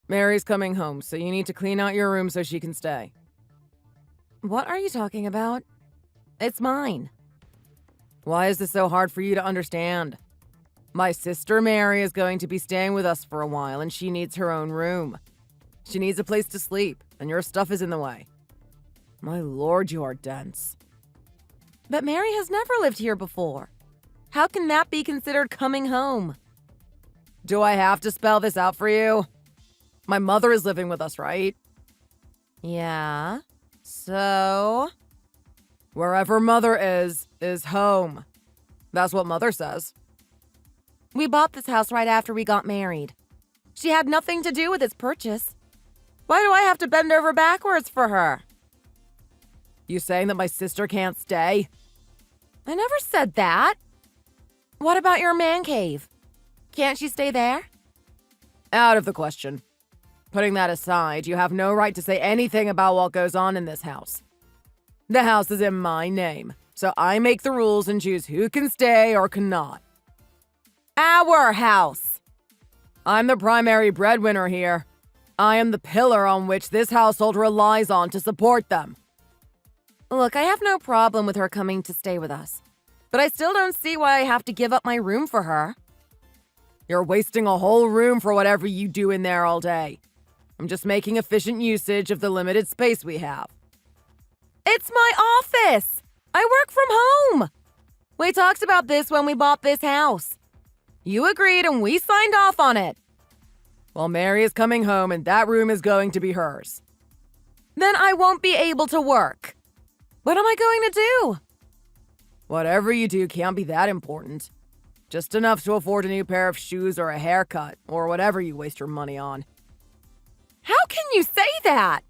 Mary's coming home, so you need to clean out your room so she can stay. What are you talking about? It's mine. Why is this so hard for you to understand? My sister Mary is going to be staying with us for a while, and she needs her own room. She needs a place to sleep, and your stuff is in the way. My lord, you are dense. But Mary has never lived here before. How can that be considered coming home? Do I have to spell this out for you? My mother is living with us, right? Yeah. So? Wherever mother is home. That's what mother says. We bought this house right after we got married. She had nothing to do with its purchase. Why do I have to bend over backwards for her? You saying that my sister can't stay? I never said that. What about your man cave? Can't she stay there? Out of the question. Putting that aside, you have no right to say anything about what goes on in this house. The house is in my name, so I make the rules and choose who can stay or cannot. Our house. I'm the primary breadwinner here. I am the pillar on which this household relies on to support them. Look, I have no problem with her coming to stay with us, but I still don't see why I have to give up my room for her. You're wasting a whole room for whatever you do in there all day. I'm just making efficient usage of the limited space we have. It's my office! I work from home! We talked about this when we bought this house. You agreed and we signed off on it. Well, Mary is coming home and that room is going to be hers. Then I won't be able to work. What am I going to do? Whatever you do can't be that important. Just enough to afford a new pair of shoes or a haircut, or whatever you waste your money on. How can you say that?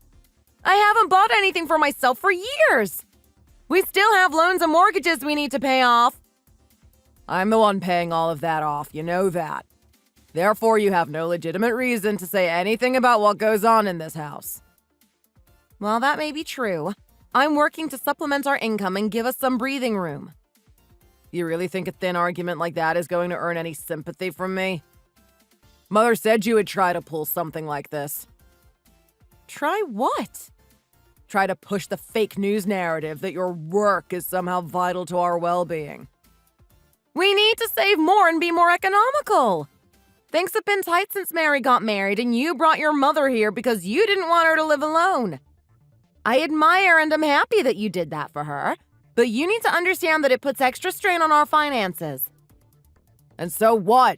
I haven't bought anything for myself for years. We still have loans and mortgages we need to pay off. I'm the one paying all of that off, you know that. Therefore, you have no legitimate reason to say anything about what goes on in this house. Well, that may be true. I'm working to supplement our income and give us some breathing room. You really think a thin argument like that is going to earn any sympathy from me? Mother said you would try to pull something like this. Try what? Try to push the fake news narrative that your work is somehow vital to our well-being. We need to save more and be more economical. Things have been tight since Mary got married, and you brought your mother here because you didn't want her to live alone. I admire and am happy that you did that for her, but you need to understand that it puts extra strain on our finances. And so what?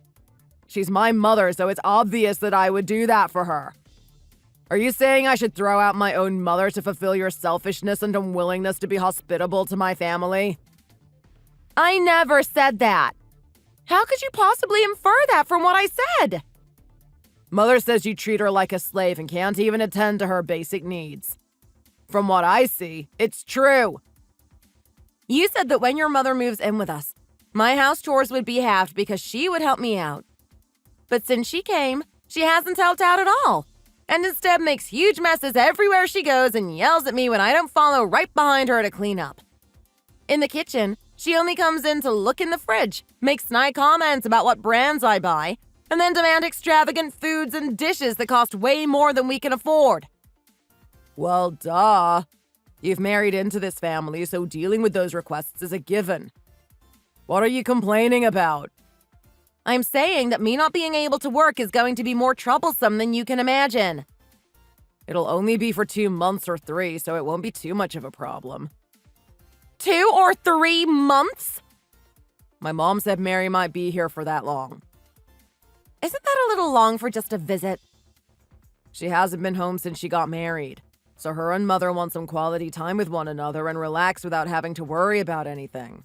She's my mother, so it's obvious that I would do that for her. Are you saying I should throw out my own mother to fulfill your selfishness and unwillingness to be hospitable to my family? I never said that. How could you possibly infer that from what I said? Mother says you treat her like a slave and can't even attend to her basic needs. From what I see, it's true. You said that when your mother moves in with us, my house chores would be halved because she would help me out. But since she came, she hasn't helped out at all, and instead makes huge messes everywhere she goes and yells at me when I don't follow right behind her to clean up. In the kitchen, she only comes in to look in the fridge, make snide comments about what brands I buy, and then demand extravagant foods and dishes that cost way more than we can afford. Well, duh. You've married into this family, so dealing with those requests is a given. What are you complaining about? I'm saying that me not being able to work is going to be more troublesome than you can imagine. It'll only be for 2 months or 3, so it won't be too much of a problem. 2 or 3 months? My mom said Mary might be here for that long. Isn't that a little long for just a visit? She hasn't been home since she got married, so her and mother want some quality time with one another and relax without having to worry about anything.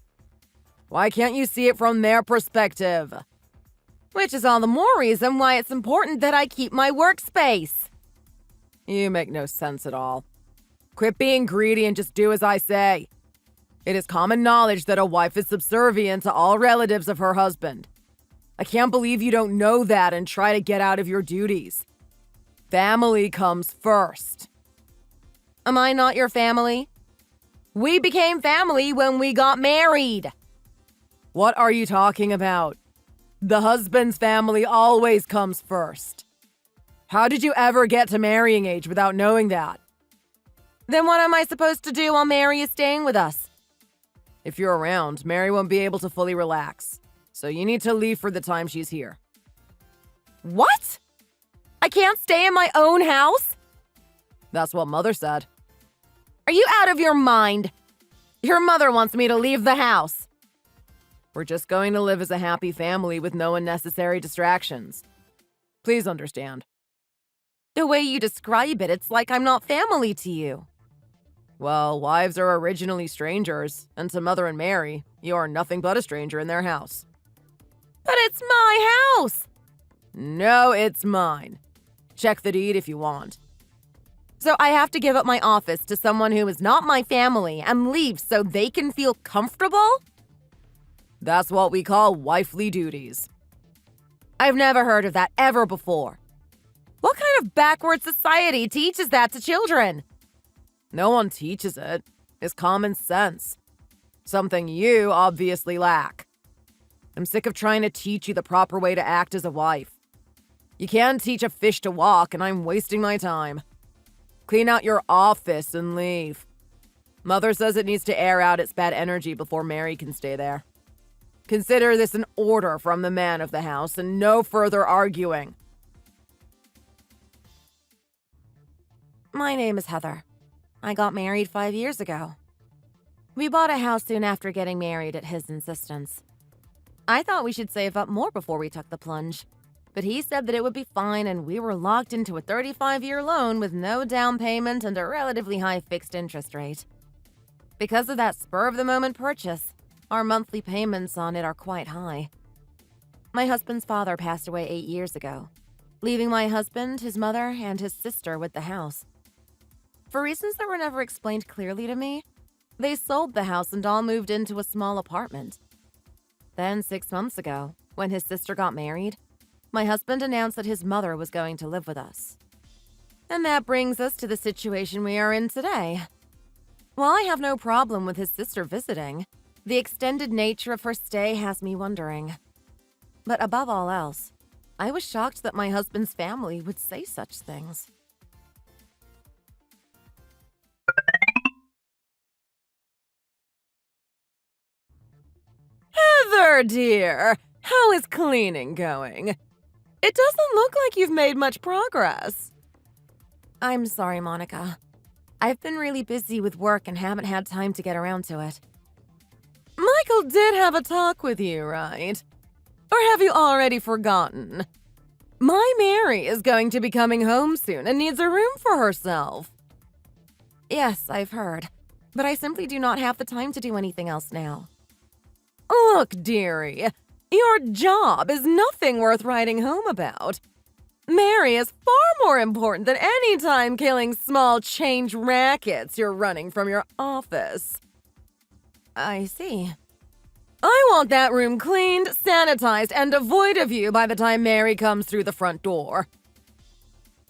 Why can't you see it from their perspective? Which is all the more reason why it's important that I keep my workspace. You make no sense at all. Quit being greedy and just do as I say. It is common knowledge that a wife is subservient to all relatives of her husband. I can't believe you don't know that and try to get out of your duties. Family comes first. Am I not your family? We became family when we got married. What are you talking about? The husband's family always comes first. How did you ever get to marrying age without knowing that? Then what am I supposed to do while Mary is staying with us? If you're around, Mary won't be able to fully relax. So you need to leave for the time she's here. What? I can't stay in my own house? That's what Mother said. Are you out of your mind? Your mother wants me to leave the house. We're just going to live as a happy family with no unnecessary distractions. Please understand. The way you describe it, it's like I'm not family to you. Well, wives are originally strangers, and to Mother and Mary, you are nothing but a stranger in their house. But it's my house! No, it's mine. Check the deed if you want. So I have to give up my office to someone who is not my family and leave so they can feel comfortable? That's what we call wifely duties. I've never heard of that ever before. What kind of backward society teaches that to children? No one teaches it. It's common sense. Something you obviously lack. I'm sick of trying to teach you the proper way to act as a wife. You can't teach a fish to walk, and I'm wasting my time. Clean out your office and leave. Mother says it needs to air out its bad energy before Mary can stay there. Consider this an order from the man of the house and no further arguing. My name is Heather. I got married 5 years ago. We bought a house soon after getting married at his insistence. I thought we should save up more before we took the plunge, but he said that it would be fine and we were locked into a 35-year loan with no down payment and a relatively high fixed interest rate. Because of that spur-of-the-moment purchase, our monthly payments on it are quite high. My husband's father passed away 8 years ago, leaving my husband, his mother, and his sister with the house. For reasons that were never explained clearly to me, they sold the house and all moved into a small apartment. Then 6 months ago, when his sister got married, my husband announced that his mother was going to live with us. And that brings us to the situation we are in today. While I have no problem with his sister visiting, the extended nature of her stay has me wondering. But above all else, I was shocked that my husband's family would say such things. Heather, dear, how is cleaning going? It doesn't look like you've made much progress. I'm sorry, Monica. I've been really busy with work and haven't had time to get around to it. Michael did have a talk with you, right? Or have you already forgotten? My Mary is going to be coming home soon and needs a room for herself. Yes, I've heard, but I simply do not have the time to do anything else now. Look, dearie, your job is nothing worth writing home about. Mary is far more important than any time killing small change rackets you're running from your office. I see. I want that room cleaned, sanitized, and devoid of you by the time Mary comes through the front door.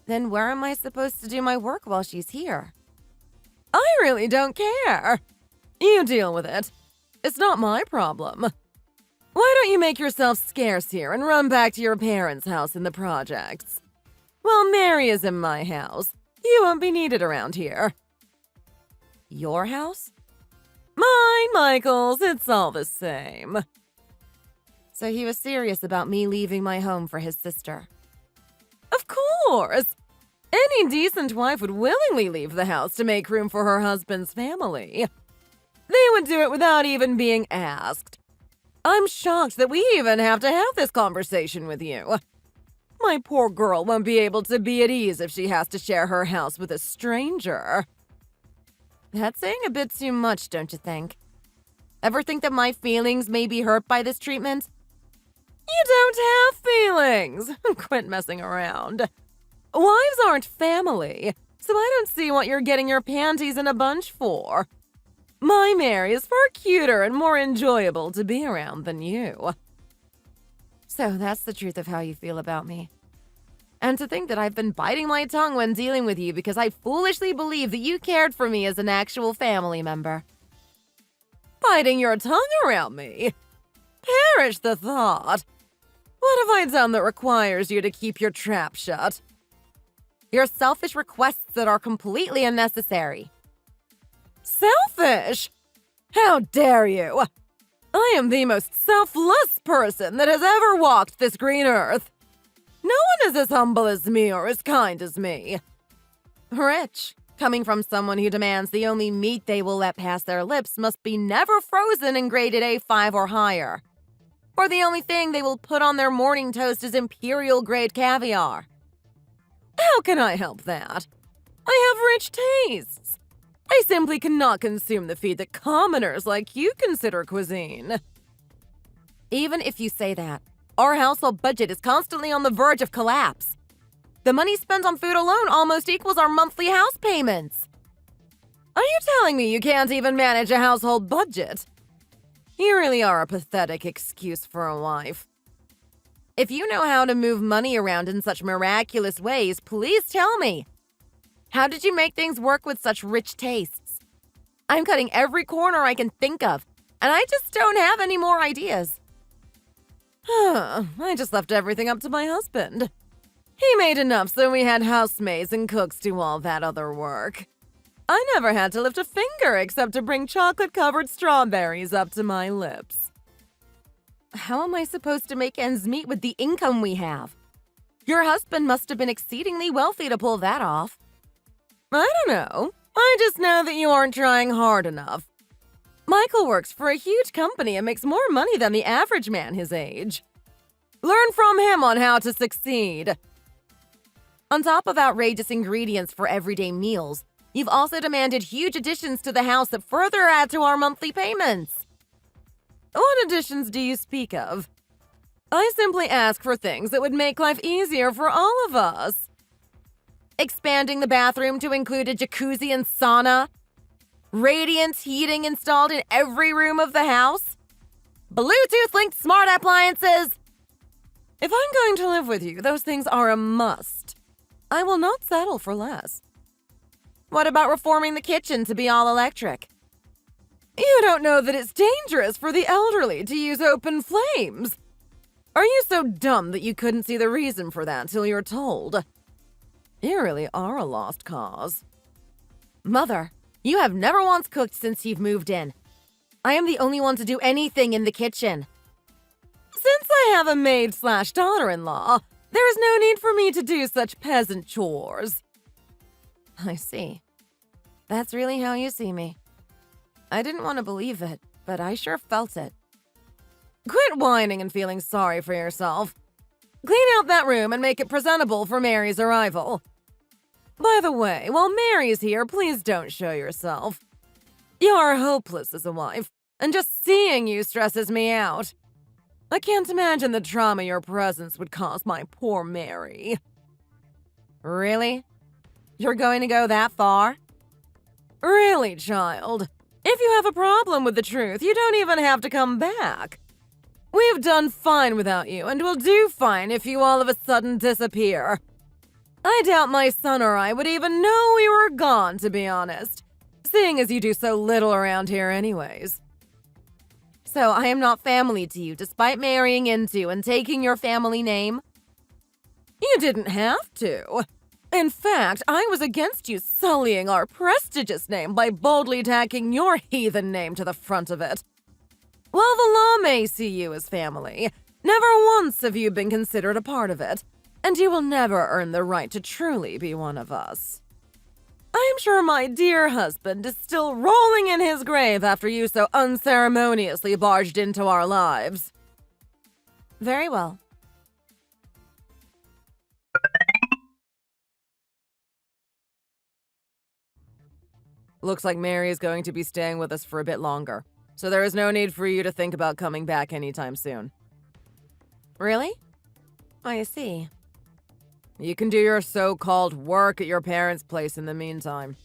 Then where am I supposed to do my work while she's here? I really don't care. You deal with it. It's not my problem. Why don't you make yourself scarce here and run back to your parents' house in the projects? While Mary is in my house, you won't be needed around here. Your house? Mine, Michael's, it's all the same. So he was serious about me leaving my home for his sister. Of course! Any decent wife would willingly leave the house to make room for her husband's family. They would do it without even being asked. I'm shocked that we even have to have this conversation with you. My poor girl won't be able to be at ease if she has to share her house with a stranger. That's saying a bit too much, don't you think? Ever think that my feelings may be hurt by this treatment? You don't have feelings. Quit messing around. Wives aren't family, so I don't see what you're getting your panties in a bunch for. My Mary is far cuter and more enjoyable to be around than you. So that's the truth of how you feel about me. And to think that I've been biting my tongue when dealing with you because I foolishly believed that you cared for me as an actual family member. Biting your tongue around me? Perish the thought. What have I done that requires you to keep your trap shut? Your selfish requests that are completely unnecessary. Selfish? How dare you? I am the most selfless person that has ever walked this green earth. No one is as humble as me or as kind as me. Rich, coming from someone who demands the only meat they will let pass their lips must be never frozen and graded A5 or higher. Or the only thing they will put on their morning toast is imperial grade caviar. How can I help that? I have rich tastes. I simply cannot consume the feed that commoners like you consider cuisine. Even if you say that, our household budget is constantly on the verge of collapse. The money spent on food alone almost equals our monthly house payments. Are you telling me you can't even manage a household budget? You really are a pathetic excuse for a wife. If you know how to move money around in such miraculous ways, please tell me. How did you make things work with such rich tastes? I'm cutting every corner I can think of, and I just don't have any more ideas. I just left everything up to my husband. He made enough so we had housemaids and cooks do all that other work. I never had to lift a finger except to bring chocolate-covered strawberries up to my lips. How am I supposed to make ends meet with the income we have? Your husband must have been exceedingly wealthy to pull that off. I don't know. I just know that you aren't trying hard enough. Michael works for a huge company and makes more money than the average man his age. Learn from him on how to succeed. On top of outrageous ingredients for everyday meals, you've also demanded huge additions to the house that further add to our monthly payments. What additions do you speak of? I simply ask for things that would make life easier for all of us. Expanding the bathroom to include a jacuzzi and sauna. Radiant heating installed in every room of the house. Bluetooth-linked smart appliances. If I'm going to live with you, those things are a must. I will not settle for less. What about reforming the kitchen to be all electric? You don't know that it's dangerous for the elderly to use open flames. Are you so dumb that you couldn't see the reason for that till you're told? You really are a lost cause. Mother, you have never once cooked since you've moved in. I am the only one to do anything in the kitchen. Since I have a maid/daughter-in-law, there is no need for me to do such peasant chores. I see. That's really how you see me. I didn't want to believe it, but I sure felt it. Quit whining and feeling sorry for yourself. Clean out that room and make it presentable for Mary's arrival. By the way, while Mary's here, please don't show yourself. You are hopeless as a wife, and just seeing you stresses me out. I can't imagine the trauma your presence would cause my poor Mary. Really? You're going to go that far? Really, child? If you have a problem with the truth, you don't even have to come back. We've done fine without you, and we'll do fine if you all of a sudden disappear. I doubt my son or I would even know we were gone, to be honest, seeing as you do so little around here anyways. So I am not family to you, despite marrying into and taking your family name? You didn't have to. In fact, I was against you sullying our prestigious name by boldly tacking your heathen name to the front of it. While the law may see you as family, never once have you been considered a part of it, and you will never earn the right to truly be one of us. I'm sure my dear husband is still rolling in his grave after you so unceremoniously barged into our lives. Very well. Looks like Mary is going to be staying with us for a bit longer, so there is no need for you to think about coming back anytime soon. Really? I see. You can do your so-called work at your parents' place in the meantime.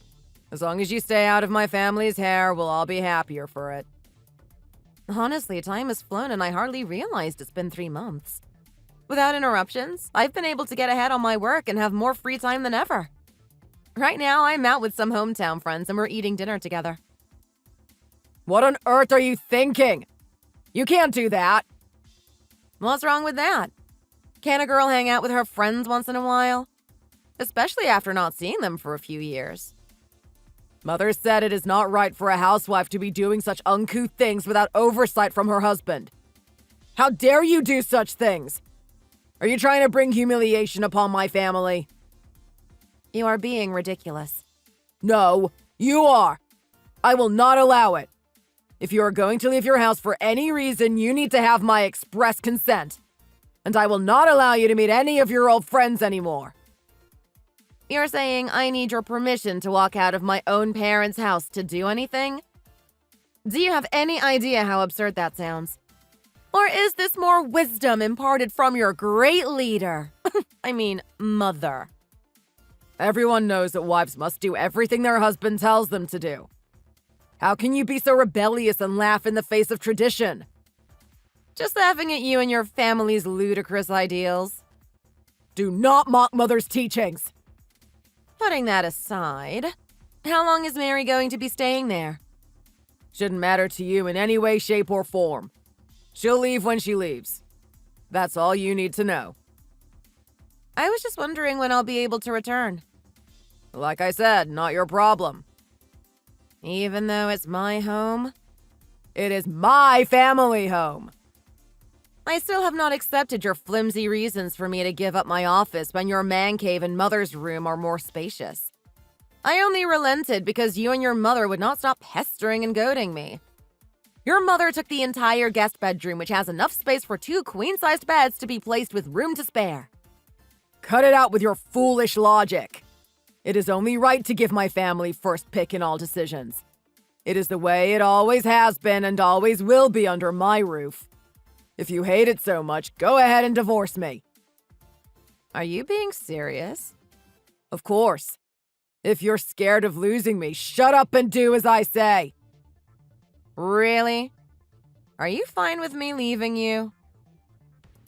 As long as you stay out of my family's hair, we'll all be happier for it. Honestly, time has flown and I hardly realized it's been 3 months. Without interruptions, I've been able to get ahead on my work and have more free time than ever. Right now, I'm out with some hometown friends and we're eating dinner together. What on earth are you thinking? You can't do that. What's wrong with that? Can a girl hang out with her friends once in a while? Especially after not seeing them for a few years. Mother said it is not right for a housewife to be doing such uncouth things without oversight from her husband. How dare you do such things? Are you trying to bring humiliation upon my family? You are being ridiculous. No, you are. I will not allow it. If you are going to leave your house for any reason, you need to have my express consent. And I will not allow you to meet any of your old friends anymore. You're saying I need your permission to walk out of my own parents' house to do anything? Do you have any idea how absurd that sounds? Or is this more wisdom imparted from your great leader? I mean, mother. Everyone knows that wives must do everything their husband tells them to do. How can you be so rebellious and laugh in the face of tradition? Just laughing at you and your family's ludicrous ideals. Do not mock Mother's teachings. Putting that aside, how long is Mary going to be staying there? Shouldn't matter to you in any way, shape, or form. She'll leave when she leaves. That's all you need to know. I was just wondering when I'll be able to return. Like I said, not your problem. Even though it's my home? It is my family home. I still have not accepted your flimsy reasons for me to give up my office when your man cave and mother's room are more spacious. I only relented because you and your mother would not stop pestering and goading me. Your mother took the entire guest bedroom, which has enough space for 2 queen-sized beds to be placed with room to spare. Cut it out with your foolish logic. It is only right to give my family first pick in all decisions. It is the way it always has been and always will be under my roof. If you hate it so much, go ahead and divorce me. Are you being serious? Of course. If you're scared of losing me, shut up and do as I say. Really? Are you fine with me leaving you?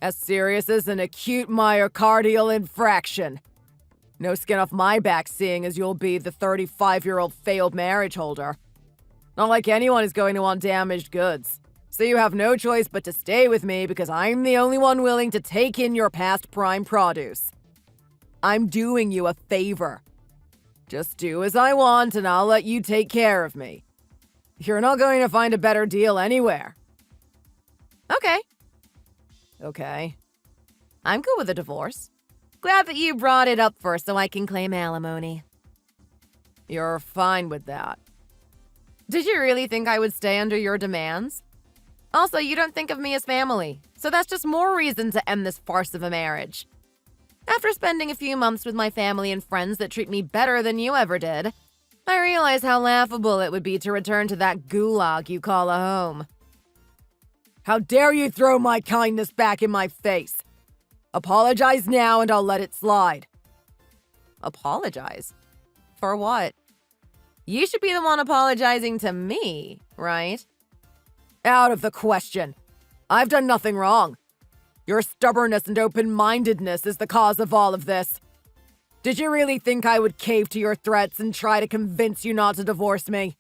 As serious as an acute myocardial infraction. No skin off my back, seeing as you'll be the 35-year-old failed marriage holder. Not like anyone is going to want damaged goods. So you have no choice but to stay with me because I'm the only one willing to take in your past prime produce. I'm doing you a favor. Just do as I want and I'll let you take care of me. You're not going to find a better deal anywhere. Okay. Okay. I'm good with a divorce. Glad that you brought it up first so I can claim alimony. You're fine with that. Did you really think I would stay under your demands? Also, you don't think of me as family, so that's just more reason to end this farce of a marriage. After spending a few months with my family and friends that treat me better than you ever did, I realize how laughable it would be to return to that gulag you call a home. How dare you throw my kindness back in my face? Apologize now and I'll let it slide. Apologize? For what? You should be the one apologizing to me, right? Out of the question. I've done nothing wrong. Your stubbornness and open-mindedness is the cause of all of this. Did you really think I would cave to your threats and try to convince you not to divorce me?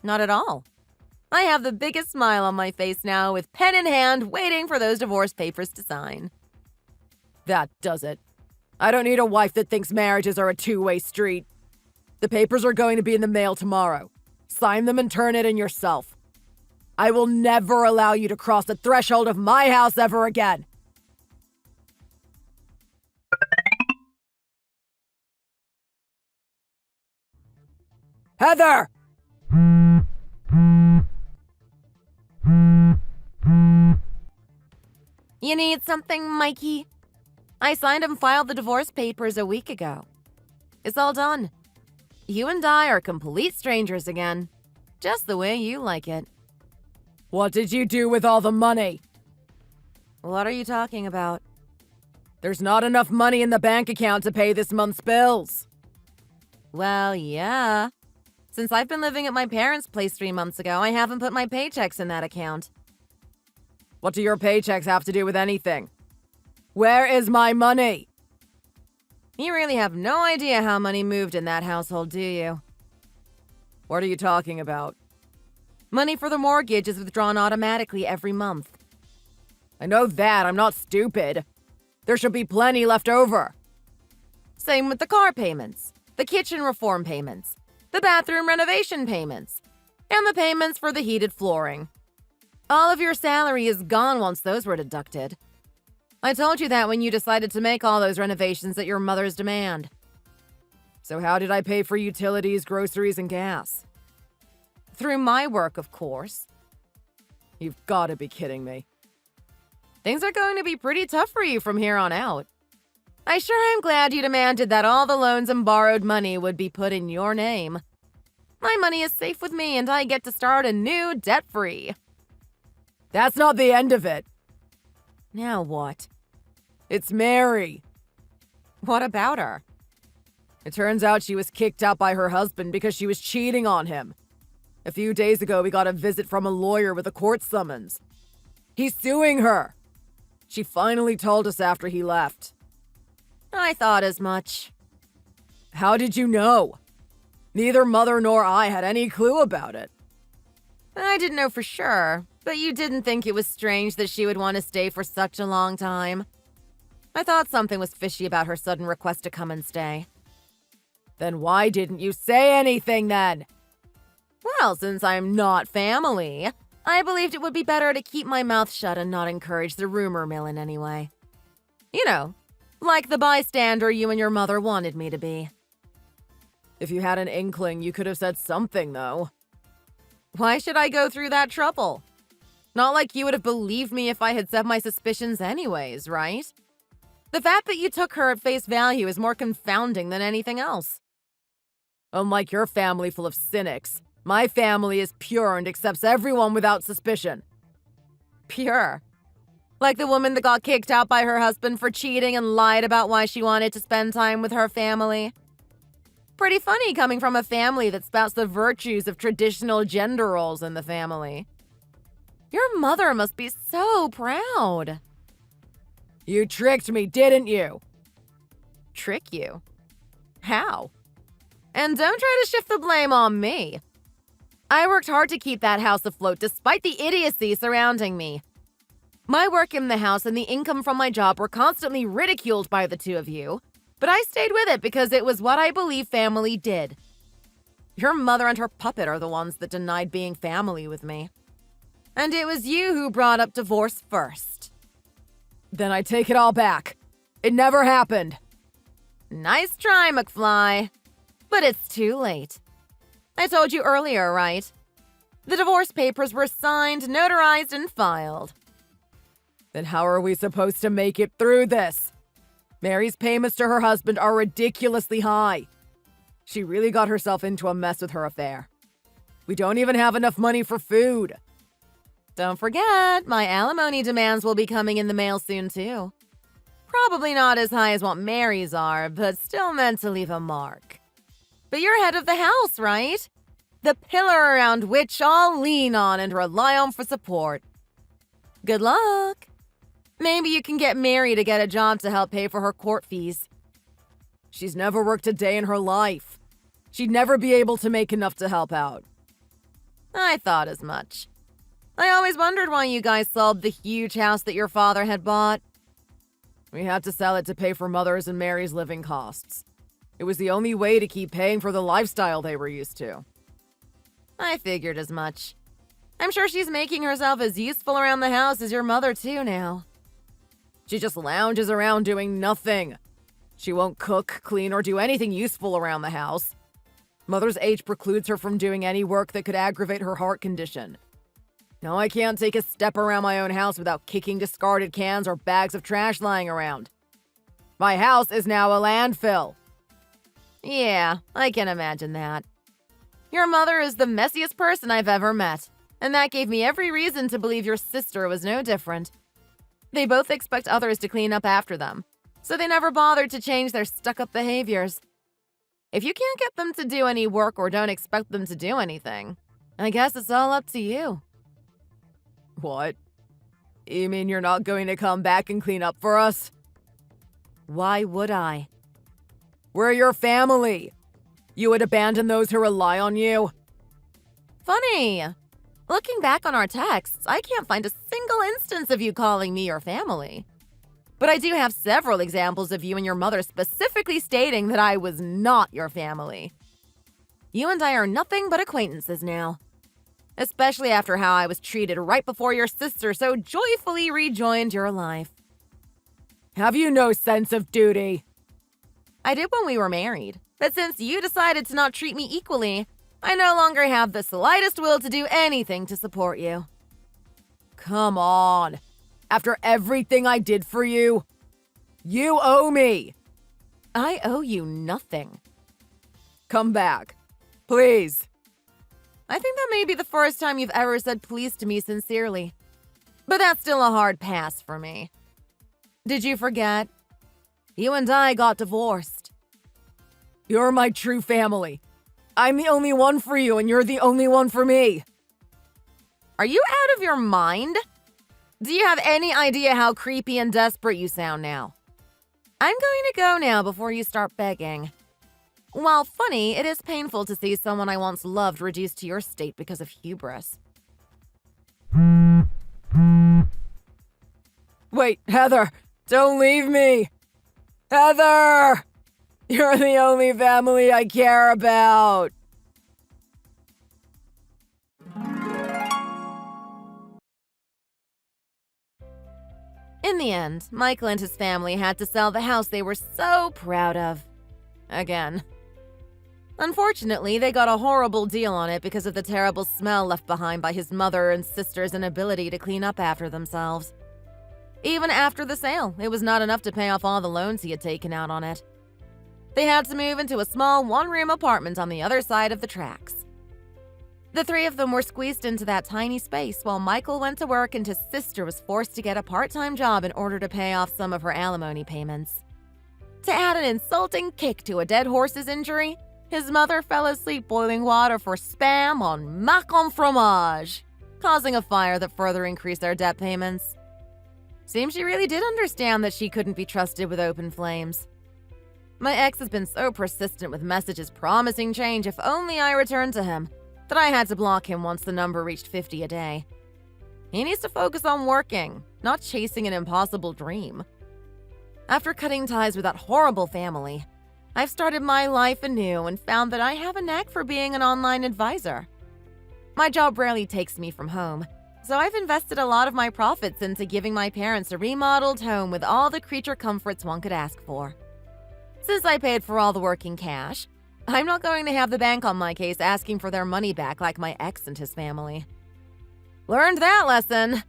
Not at all. I have the biggest smile on my face now, with pen in hand, waiting for those divorce papers to sign. That does it. I don't need a wife that thinks marriages are a two-way street. The papers are going to be in the mail tomorrow. Sign them and turn it in yourself. I will never allow you to cross the threshold of my house ever again. Heather! You need something, Mikey? I signed and filed the divorce papers a week ago. It's all done. You and I are complete strangers again. Just the way you like it. What did you do with all the money? What are you talking about? There's not enough money in the bank account to pay this month's bills. Well, yeah. Since I've been living at my parents' place 3 months ago, I haven't put my paychecks in that account. What do your paychecks have to do with anything? Where is my money? You really have no idea how money moved in that household, do you? What are you talking about? Money for the mortgage is withdrawn automatically every month. I know that. I'm not stupid. There should be plenty left over. Same with the car payments, the kitchen reform payments, the bathroom renovation payments, and the payments for the heated flooring. All of your salary is gone once those were deducted. I told you that when you decided to make all those renovations at your mother's demand. So how did I pay for utilities, groceries, and gas? Through my work, of course. You've got to be kidding me. Things are going to be pretty tough for you from here on out. I sure am glad you demanded that all the loans and borrowed money would be put in your name. My money is safe with me and I get to start anew debt-free. That's not the end of it. Now what? It's Mary. What about her? It turns out she was kicked out by her husband because she was cheating on him. A few days ago, we got a visit from a lawyer with a court summons. He's suing her. She finally told us after he left. I thought as much. How did you know? Neither Mother nor I had any clue about it. I didn't know for sure, but you didn't think it was strange that she would want to stay for such a long time. I thought something was fishy about her sudden request to come and stay. Then why didn't you say anything then? Well, since I'm not family, I believed it would be better to keep my mouth shut and not encourage the rumor mill in any way. You know, like the bystander you and your mother wanted me to be. If you had an inkling, you could have said something, though. Why should I go through that trouble? Not like you would have believed me if I had said my suspicions anyways, right? The fact that you took her at face value is more confounding than anything else. Unlike your family full of cynics, my family is pure and accepts everyone without suspicion. Pure? Like the woman that got kicked out by her husband for cheating and lied about why she wanted to spend time with her family? Pretty funny coming from a family that spouts the virtues of traditional gender roles in the family. Your mother must be so proud. You tricked me, didn't you? Trick you? How? And don't try to shift the blame on me. I worked hard to keep that house afloat despite the idiocy surrounding me. My work in the house and the income from my job were constantly ridiculed by the two of you, but I stayed with it because it was what I believe family did. Your mother and her puppet are the ones that denied being family with me. And it was you who brought up divorce first. Then I take it all back. It never happened. Nice try, McFly. But it's too late. I told you earlier, right? The divorce papers were signed, notarized, and filed. Then how are we supposed to make it through this? Mary's payments to her husband are ridiculously high. She really got herself into a mess with her affair. We don't even have enough money for food. Don't forget, my alimony demands will be coming in the mail soon, too. Probably not as high as what Mary's are, but still meant to leave a mark. But you're head of the house, right? The pillar around which I'll lean on and rely on for support. Good luck. Maybe you can get Mary to get a job to help pay for her court fees. She's never worked a day in her life. She'd never be able to make enough to help out. I thought as much. I always wondered why you guys sold the huge house that your father had bought. We had to sell it to pay for Mother's and Mary's living costs. It was the only way to keep paying for the lifestyle they were used to. I figured as much. I'm sure she's making herself as useful around the house as your mother, too, now. She just lounges around doing nothing. She won't cook, clean, or do anything useful around the house. Mother's age precludes her from doing any work that could aggravate her heart condition. Now I can't take a step around my own house without kicking discarded cans or bags of trash lying around. My house is now a landfill. Yeah, I can imagine that. Your mother is the messiest person I've ever met, and that gave me every reason to believe your sister was no different. They both expect others to clean up after them, so they never bothered to change their stuck-up behaviors. If you can't get them to do any work or don't expect them to do anything, I guess it's all up to you. What? You mean you're not going to come back and clean up for us? Why would I? We're your family. You would abandon those who rely on you? Funny. Looking back on our texts, I can't find a single instance of you calling me your family. But I do have several examples of you and your mother specifically stating that I was not your family. You and I are nothing but acquaintances now. Especially after how I was treated right before your sister so joyfully rejoined your life. Have you no sense of duty? I did when we were married, but since you decided to not treat me equally, I no longer have the slightest will to do anything to support you. Come on. After everything I did for you, you owe me. I owe you nothing. Come back. Please. I think that may be the first time you've ever said please to me sincerely. But that's still a hard pass for me. Did you forget? You and I got divorced. You're my true family. I'm the only one for you, and you're the only one for me. Are you out of your mind? Do you have any idea how creepy and desperate you sound now? I'm going to go now before you start begging. While funny, it is painful to see someone I once loved reduced to your state because of hubris. Wait, Heather, don't leave me. Heather! You're the only family I care about. In the end, Michael and his family had to sell the house they were so proud of. Again. Unfortunately, they got a horrible deal on it because of the terrible smell left behind by his mother and sister's inability to clean up after themselves. Even after the sale, it was not enough to pay off all the loans he had taken out on it. They had to move into a small one-room apartment on the other side of the tracks. The three of them were squeezed into that tiny space while Michael went to work and his sister was forced to get a part-time job in order to pay off some of her alimony payments. To add an insulting kick to a dead horse's injury, his mother fell asleep boiling water for Spam on mac en fromage, causing a fire that further increased their debt payments. Seems she really did understand that she couldn't be trusted with open flames. My ex has been so persistent with messages promising change if only I returned to him, that I had to block him once the number reached 50 a day. He needs to focus on working, not chasing an impossible dream. After cutting ties with that horrible family, I've started my life anew and found that I have a knack for being an online advisor. My job rarely takes me from home, so I've invested a lot of my profits into giving my parents a remodeled home with all the creature comforts one could ask for. Since I paid for all the work in cash, I'm not going to have the bank on my case asking for their money back like my ex and his family. Learned that lesson.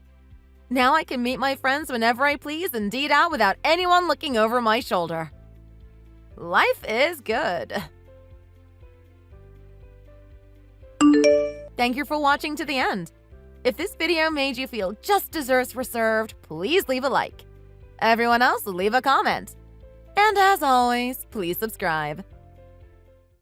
Now I can meet my friends whenever I please and eat out without anyone looking over my shoulder. Life is good. Thank you for watching to the end. If this video made you feel just desserts were served, please leave a like. Everyone else, leave a comment. And as always, please subscribe.